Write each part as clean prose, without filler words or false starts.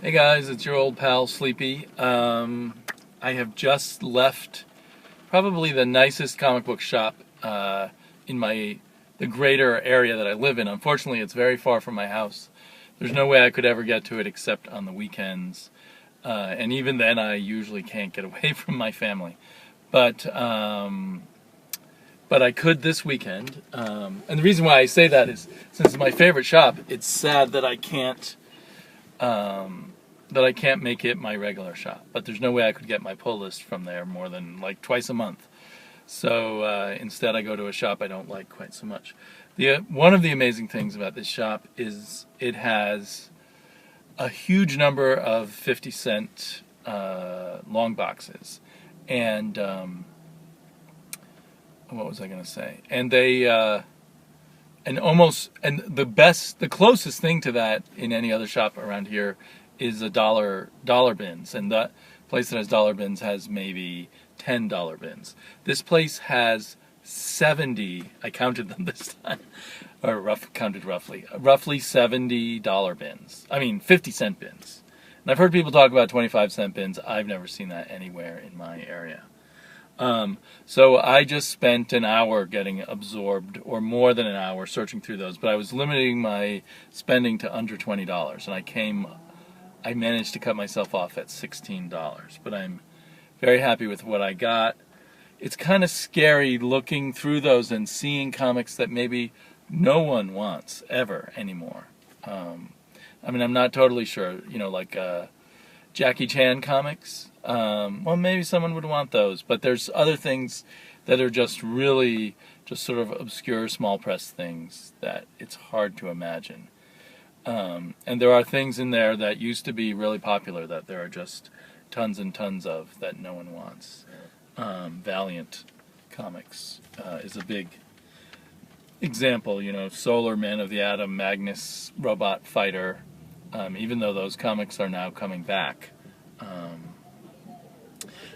Hey guys, it's your old pal Sleepy. I have just left probably the nicest comic book shop in the greater area that I live in. Unfortunately, it's very far from my house. There's no way I could ever get to it except on the weekends, and even then, I usually can't get away from my family. But I could this weekend, and the reason why I say that is since it's my favorite shop. It's sad that I can't. That I can't make it my regular shop, but there's no way I could get my pull list from there more than like twice a month. So instead I go to a shop I don't like quite so much. One of the amazing things about this shop is it has a huge number of 50-cent long boxes. And what was I going to say? And they the closest thing to that in any other shop around here is a dollar bins, and that place that has dollar bins has maybe $10 bins. This place has 70. I counted them this time, or counted roughly $70 bins. I mean 50-cent bins. And I've heard people talk about 25-cent bins. I've never seen that anywhere in my area. So I just spent an hour getting absorbed, or more than an hour, searching through those. But I was limiting my spending to under $20, and I managed to cut myself off at $16. But I'm very happy with what I got. It's kind of scary looking through those and seeing comics that maybe no one wants ever anymore. I mean, I'm not totally sure. Like Jackie Chan comics. Well, maybe someone would want those, but there's other things that are just really just sort of obscure small press things that it's hard to imagine. And there are things in there that used to be really popular that there are just tons and tons of that no one wants. Valiant Comics is a big example. Solar, Man of the Atom, Magnus, Robot Fighter. Even though those comics are now coming back.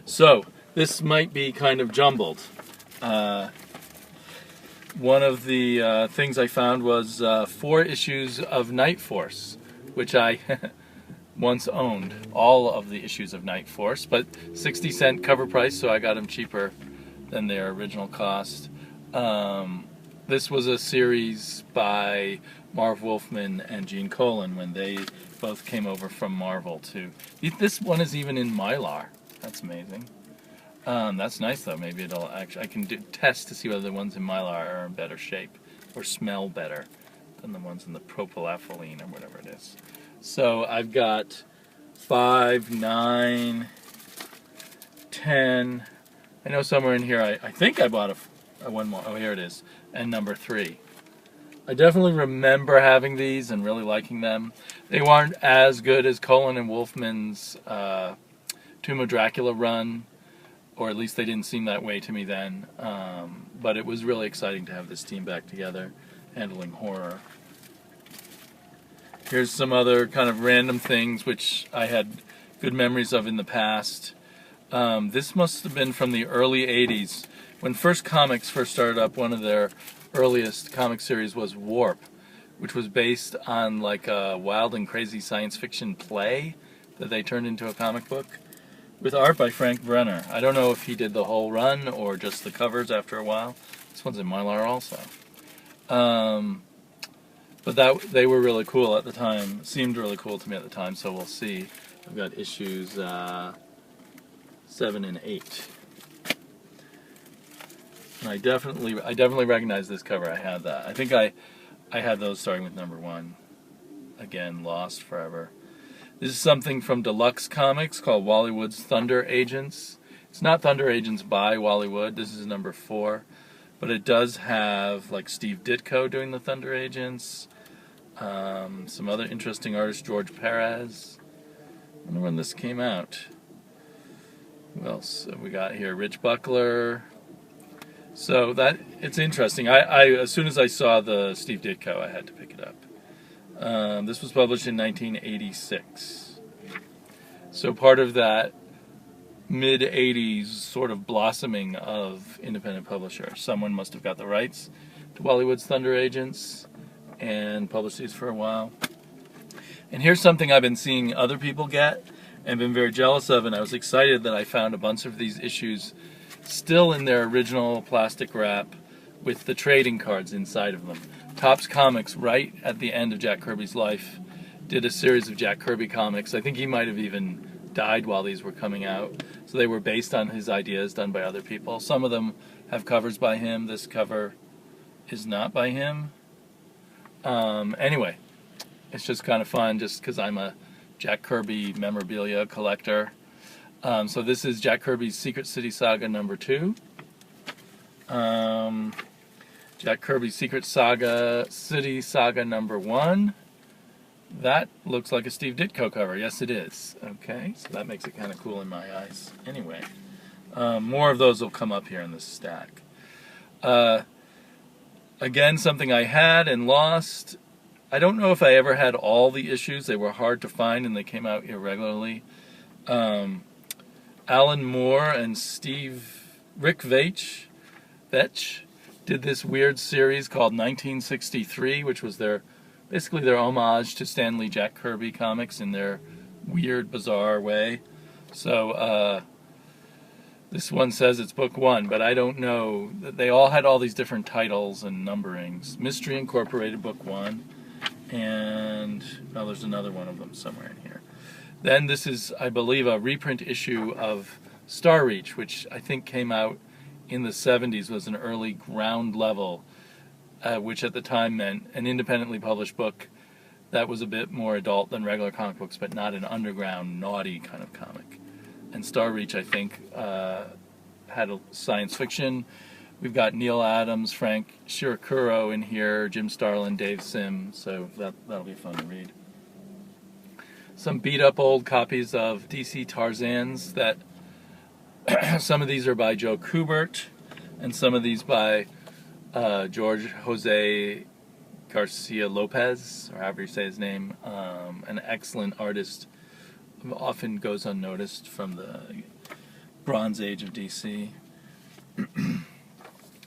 So, this might be kind of jumbled. One of the things I found was 4 issues of Night Force, which I once owned, all of the issues of Night Force, but 60-cent cover price, so I got them cheaper than their original cost. This was a series by Marv Wolfman and Gene Colan when they both came over from Marvel too. This one is even in Mylar. That's amazing. That's nice though. Maybe I can test to see whether the ones in Mylar are in better shape or smell better than the ones in the propylethylene or whatever it is. So I've got 5, 9, 10. I know somewhere in here I think I bought a one more. Oh, here it is. And number 3. I definitely remember having these and really liking them. They weren't as good as Colan and Wolfman's Tomb of Dracula run, or at least they didn't seem that way to me then. But it was really exciting to have this team back together, handling horror. Here's some other kind of random things which I had good memories of in the past. This must have been from the early 80s. When Comics first started up, one of their earliest comic series was Warp, which was based on like a wild and crazy science fiction play that they turned into a comic book with art by Frank Brenner. I don't know if he did the whole run or just the covers after a while. This one's in Mylar also. But they were really cool at the time. Seemed really cool to me at the time, so we'll see. I've got issues 7 and 8. And I definitely recognize this cover. I had that. I think I had those starting with number 1. Again, lost forever. This is something from Deluxe Comics called Wally Wood's Thunder Agents. It's not Thunder Agents by Wally Wood. This is number 4. But it does have like Steve Ditko doing the Thunder Agents. Some other interesting artists, George Perez. I wonder when this came out. Who else have we got here? Rich Buckler. So it's interesting. I as soon as I saw the Steve Ditko, I had to pick it up. This was published in 1986. So part of that mid-80s sort of blossoming of independent publishers. Someone must have got the rights to Wally Wood's Thunder Agents and published these for a while. And here's something I've been seeing other people get and been very jealous of, and I was excited that I found a bunch of these issues still in their original plastic wrap with the trading cards inside of them. Topps Comics, right at the end of Jack Kirby's life, did a series of Jack Kirby comics. I think he might have even died while these were coming out. So they were based on his ideas done by other people. Some of them have covers by him. This cover is not by him. Anyway, it's just kind of fun just because I'm a Jack Kirby memorabilia collector. So this is Jack Kirby's Secret City Saga number 2. Jack Kirby's Secret City Saga number 1. That looks like a Steve Ditko cover. Yes, it is. Okay, so that makes it kind of cool in my eyes. Anyway, more of those will come up here in this stack. Again, something I had and lost. I don't know if I ever had all the issues. They were hard to find and they came out irregularly. Alan Moore and Rick Veitch did this weird series called 1963, which was basically their homage to Stan Lee Jack Kirby comics in their weird, bizarre way. So this one says it's book 1, but I don't know. They all had all these different titles and numberings. Mystery Incorporated, book 1, and there's another one of them somewhere in here. Then this is, I believe, a reprint issue of Star Reach, which I think came out in the 70s, was an early ground level, which at the time meant an independently published book that was a bit more adult than regular comic books, but not an underground, naughty kind of comic. And Star Reach, I think, had a science fiction. We've got Neil Adams, Frank Shirakuro in here, Jim Starlin, Dave Sim, so that'll be fun to read. Some beat-up old copies of DC Tarzans that some of these are by Joe Kubert, and some of these by George Jose Garcia Lopez, or however you say his name, an excellent artist, often goes unnoticed from the Bronze Age of DC.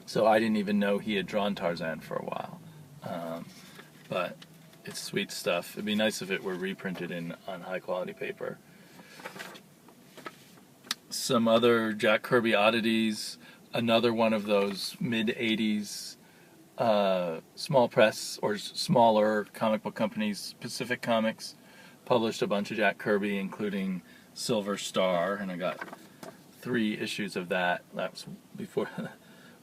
So I didn't even know he had drawn Tarzan for a while, but it's sweet stuff. It'd be nice if it were reprinted on high-quality paper. Some other Jack Kirby oddities, another one of those mid-'80s small press or smaller comic book companies, Pacific Comics, published a bunch of Jack Kirby, including Silver Star, and I got 3 issues of that. That was before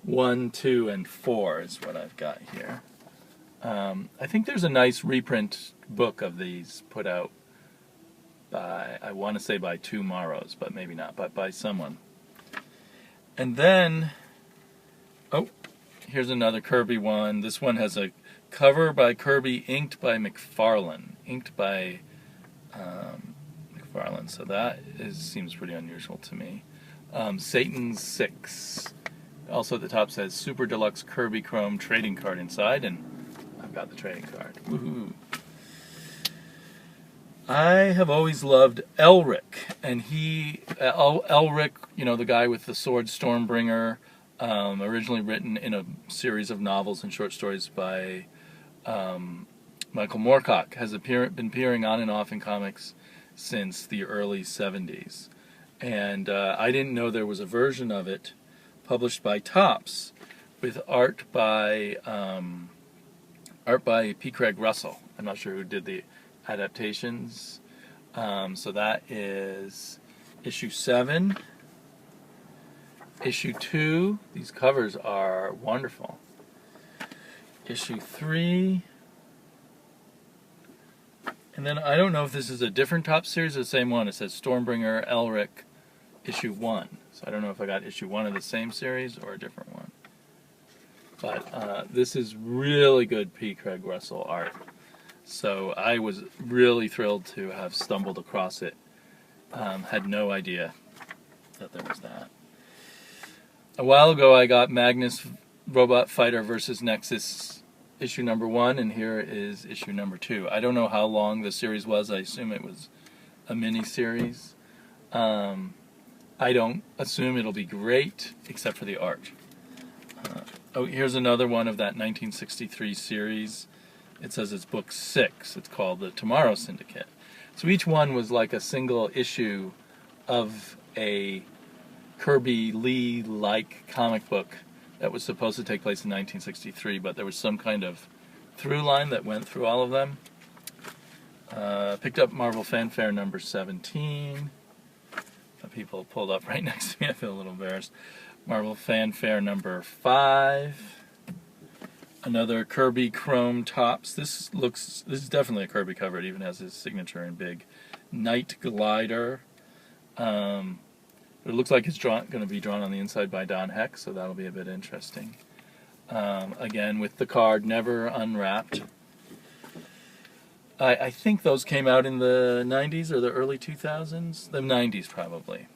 1, 2, and 4 is what I've got here. I think there's a nice reprint book of these put out by, I want to say by Two Morrows, but maybe not, but by someone. And then, here's another Kirby one. This one has a cover by Kirby, inked by McFarlane. McFarlane, so that seems pretty unusual to me. Satan's 6. Also at the top says Super Deluxe Kirby Chrome trading card inside, and I've got the trading card. Woohoo! I have always loved Elric, and Elric, the guy with the sword Stormbringer, originally written in a series of novels and short stories by Michael Moorcock, has been appearing on and off in comics since the early 70s. And I didn't know there was a version of it published by Topps with art by P. Craig Russell. I'm not sure who did the adaptations. So that is issue 7. Issue 2, these covers are wonderful. Issue 3, and then I don't know if this is a different Topps series or the same one. It says Stormbringer, Elric, issue 1. So I don't know if I got issue 1 of the same series or a different one. But this is really good P. Craig Russell art. So I was really thrilled to have stumbled across it. Had no idea that there was that. A while ago I got Magnus Robot Fighter vs. Nexus issue number 1, and here is issue number 2. I don't know how long the series was. I assume it was a mini-series. I don't assume it'll be great, except for the art. Here's another one of that 1963 series. it says it's book 6. It's called the Tomorrow Syndicate. So each one was like a single issue of a Kirby Lee-like comic book that was supposed to take place in 1963, but there was some kind of through line that went through all of them. Picked up Marvel Fanfare number 17. People pulled up right next to me. I feel a little embarrassed. Marvel Fanfare number 5. Another Kirby Chrome Tops. This is definitely a Kirby cover. It even has his signature in big. Night Glider. It looks like it's going to be drawn on the inside by Don Heck, so that'll be a bit interesting. Again, with the card never unwrapped. I think those came out in the 90s or the early 2000s. The 90s, probably.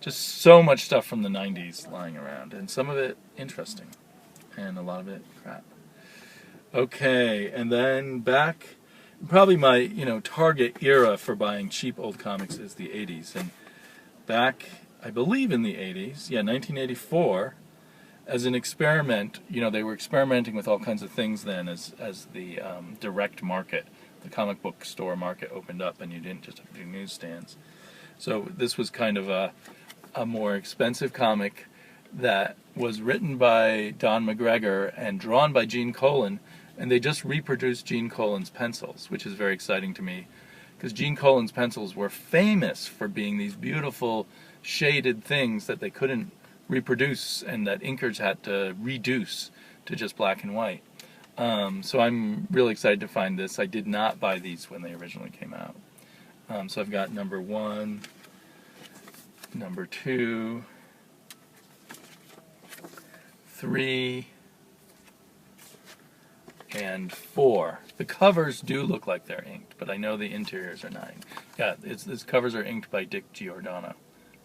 Just so much stuff from the 90s lying around, and some of it interesting, and a lot of it crap. Okay, and then back, probably my target era for buying cheap old comics is the 80s, and back, I believe in the 80s, 1984, as an experiment, they were experimenting with all kinds of things then as the direct market, the comic book store market opened up, and you didn't just have to do newsstands. So this was kind of a more expensive comic that was written by Don McGregor and drawn by Gene Colan, and they just reproduced Gene Colan's pencils, which is very exciting to me, because Gene Colan's pencils were famous for being these beautiful shaded things that they couldn't reproduce and that inkers had to reduce to just black and white. So I'm really excited to find this. I did not buy these when they originally came out. So I've got number 1, number 2, 3, and 4. The covers do look like they're inked, but I know the interiors are not inked. Yeah, these covers are inked by Dick Giordano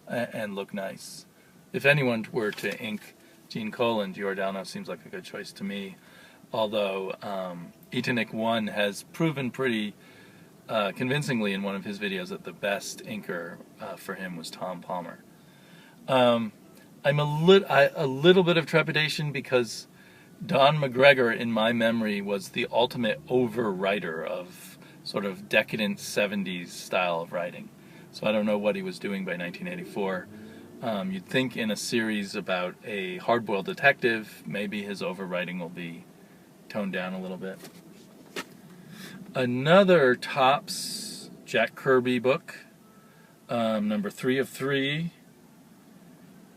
and look nice. If anyone were to ink Gene Colan, Giordano seems like a good choice to me. Although Etonic 1 has proven pretty convincingly in one of his videos that the best inker for him was Tom Palmer. I'm a little bit of trepidation because Don McGregor, in my memory, was the ultimate overwriter of sort of decadent 70s style of writing. So I don't know what he was doing by 1984. You'd think in a series about a hard-boiled detective, maybe his overwriting will be toned down a little bit. Another Topps Jack Kirby book, number 3 of 3,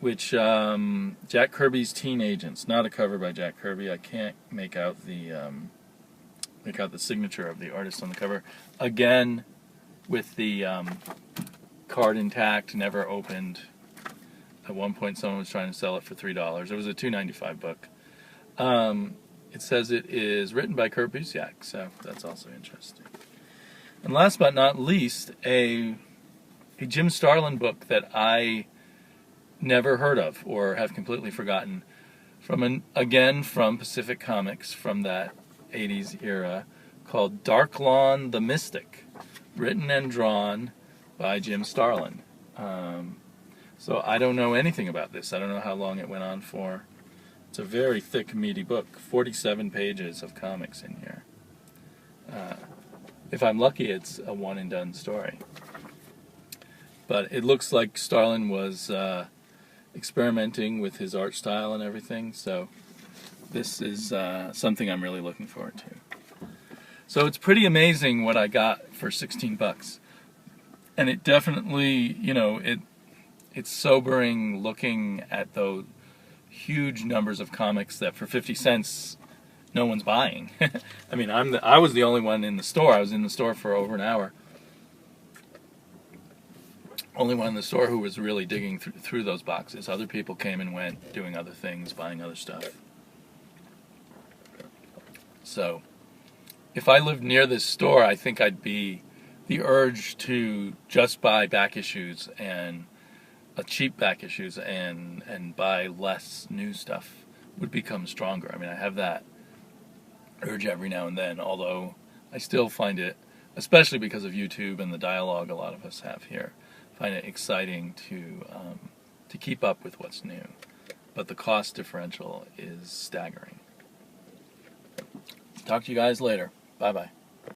which Jack Kirby's Teen Agents. Not a cover by Jack Kirby. I can't make out the signature of the artist on the cover. Again, with the card intact, never opened. At one point, someone was trying to sell it for $3. It was a $2.95 book. It says it is written by Kurt Busiek, so that's also interesting. And last but not least, a Jim Starlin book that I never heard of or have completely forgotten, again from Pacific Comics from that 80s era, called Dark Lawn the Mystic, written and drawn by Jim Starlin. So I don't know anything about this. I don't know how long it went on for. It's a very thick, meaty book. 47 pages of comics in here. If I'm lucky, it's a one-and-done story. But it looks like Starlin was experimenting with his art style and everything, so this is something I'm really looking forward to. So it's pretty amazing what I got for 16 bucks. And it definitely, it's sobering looking at those huge numbers of comics that for 50 cents no one's buying. I mean, I was the only one in the store. I was in the store for over an hour. Only one in the store who was really digging through those boxes. Other people came and went, doing other things, buying other stuff. So, if I lived near this store, I think the urge to just buy back issues and cheap back issues and buy less new stuff would become stronger. I mean, I have that urge every now and then, although I still find it, especially because of YouTube and the dialogue a lot of us have here, find it exciting to keep up with what's new. But the cost differential is staggering. Talk to you guys later. Bye bye.